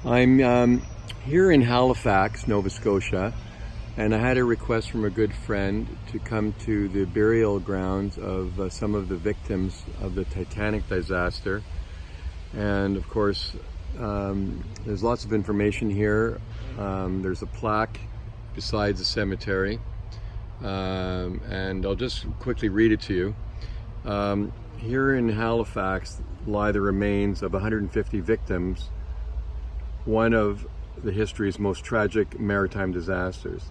I'm here in Halifax, Nova Scotia, and I had a request from a good friend to come to the burial grounds of some of the victims of the Titanic disaster. And of course, there's lots of information here. There's a plaque beside the cemetery, and I'll just quickly read it to you. Here in Halifax lie the remains of 150 victims, one of the history's most tragic maritime disasters.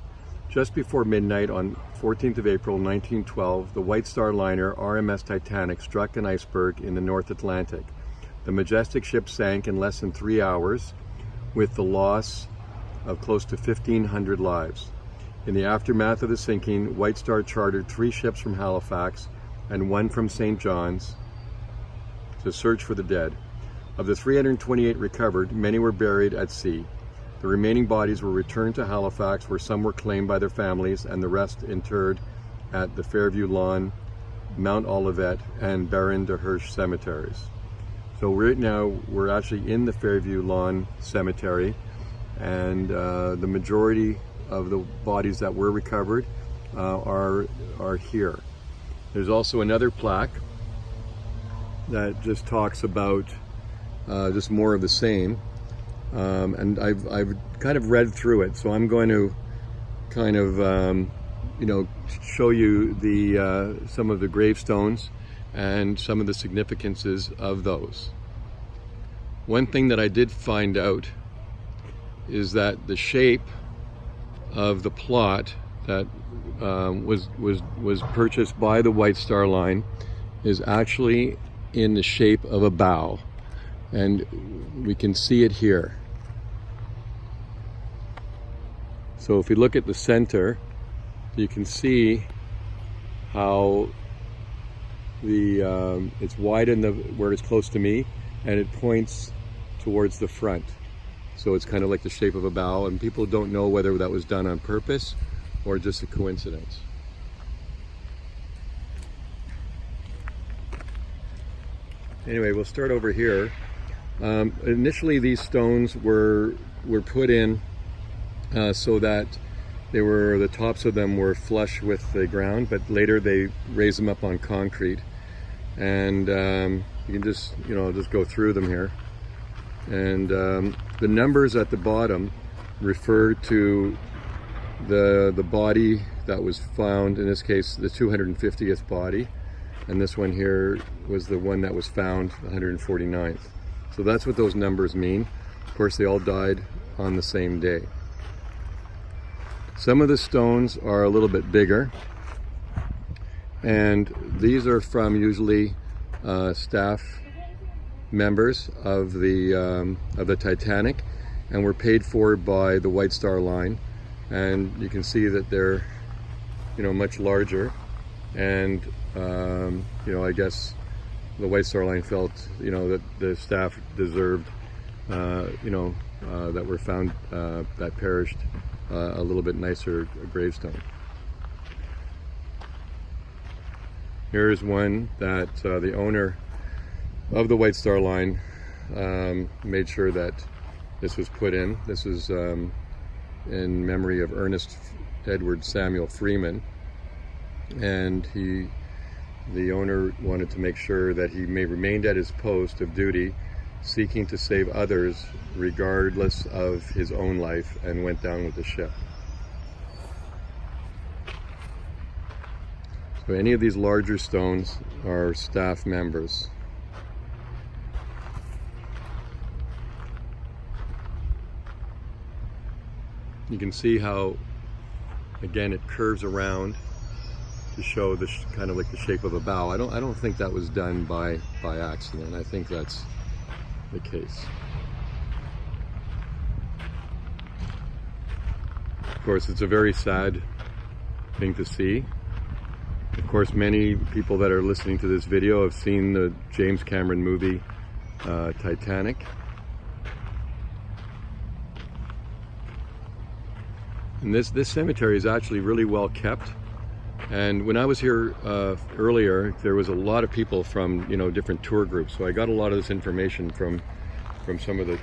Just before midnight on 14th of April 1912, the White Star liner RMS Titanic struck an iceberg in the North Atlantic. The majestic ship sank in less than 3 hours, with the loss of close to 1,500 lives. In the aftermath of the sinking, White Star chartered 3 ships from Halifax and 1 from St. John's to search for the dead. Of the 328 recovered, many were buried at sea. The remaining bodies were returned to Halifax, where some were claimed by their families and the rest interred at the Fairview Lawn, Mount Olivet, and Baron de Hirsch cemeteries. So right now we're actually in the Fairview Lawn Cemetery, and the majority of the bodies that were recovered are here. There's also another plaque that just talks about just more of the same, and I've kind of read through it, so I'm going to kind of show you the some of the gravestones and some of the significances of those. One thing that I did find out is that the shape of the plot that was purchased by the White Star Line is actually in the shape of a bow, and we can see it here. So if we look at the center, you can see how the it's wide in the where it's close to me, and it points towards the front. So it's kind of like the shape of a bow, and people don't know whether that was done on purpose or just a coincidence. Anyway, we'll start over here. Initially, these stones were put in so that the tops of them were flush with the ground, but later they raised them up on concrete, and you can just go through them here. And the numbers at the bottom refer to the body that was found, in this case the 250th body, and this one here was the one that was found, the 149th. So that's what those numbers mean. Of course, they all died on the same day. Some of the stones are a little bit bigger, and these are from usually staff members of the Titanic, and were paid for by the White Star Line. And you can see that they're much larger, and I guess the White Star Line felt that the staff deserved that were found that perished a little bit nicer gravestone. Here's one that the owner of the White Star Line made sure that this was put in. This is in memory of Ernest Edward Samuel Freeman, and the owner wanted to make sure that he remained at his post of duty, seeking to save others regardless of his own life, and went down with the ship. So any of these larger stones are staff members. You can see how, again, it curves around to show the kind of like the shape of a bow. I don't think that was done by accident. I think that's the case. Of course, it's a very sad thing to see. Of course, many people that are listening to this video have seen the James Cameron movie Titanic. And this cemetery is actually really well kept. And when I was here earlier, there was a lot of people from different tour groups. So I got a lot of this information from from some of the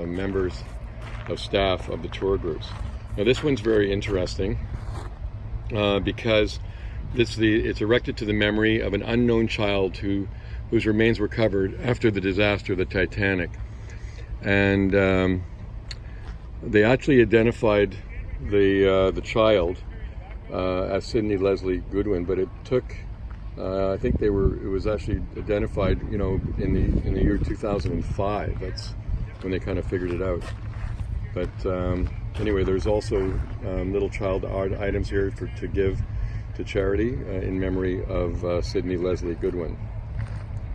members of staff of the tour groups. Now this one's very interesting because it's erected to the memory of an unknown child whose remains were recovered after the disaster of the Titanic. And they actually identified the child as Sidney Leslie Goodwin, but it took I think it was actually identified, you know, in the year 2005. That's when they kind of figured it out. But anyway, there's also little child art items here to give to charity in memory of Sidney Leslie Goodwin.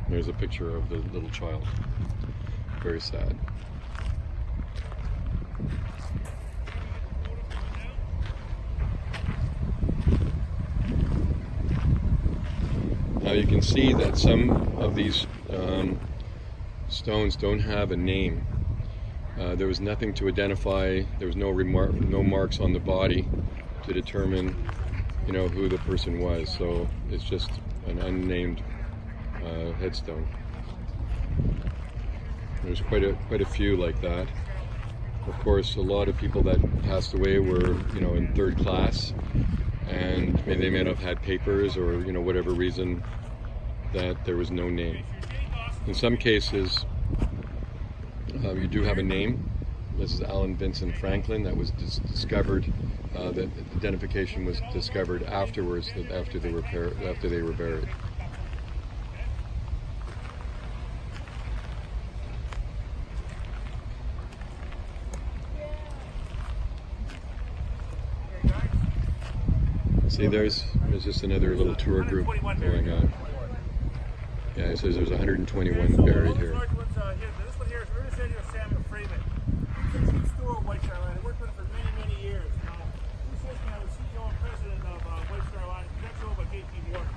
There's a picture of the little child. Very sad. Now you can see that some of these stones don't have a name. There was nothing to identify. There was no marks on the body to determine, you know, who the person was. So it's just an unnamed headstone. There's quite a few like that. Of course, a lot of people that passed away were, you know, in third class, and they may not have had papers, or, you know, whatever reason that there was no name. In some cases, you do have a name. This is Alan Vincent Franklin. That was discovered. That identification was discovered afterwards, after they were buried. See, there's just another little tour group going on. Yeah, it says there's 121 buried here. This one here is Ernest Samuel Freeman. He's a store of White Star Line. I worked with him for many years. He says I was CEO and president of White Star Line. That's owned by J.P. Morgan.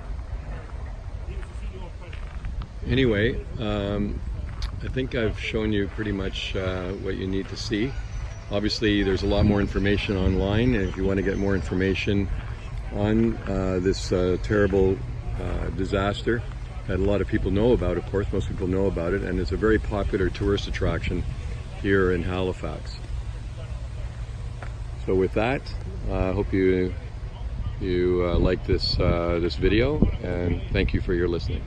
He was the CEO and president. Anyway, I think I've shown you pretty much what you need to see. Obviously, there's a lot more information online, and if you want to get more information on this terrible disaster that a lot of people know about, of course, most people know about it, and it's a very popular tourist attraction here in Halifax. So with that, I hope you like this video, and thank you for your listening.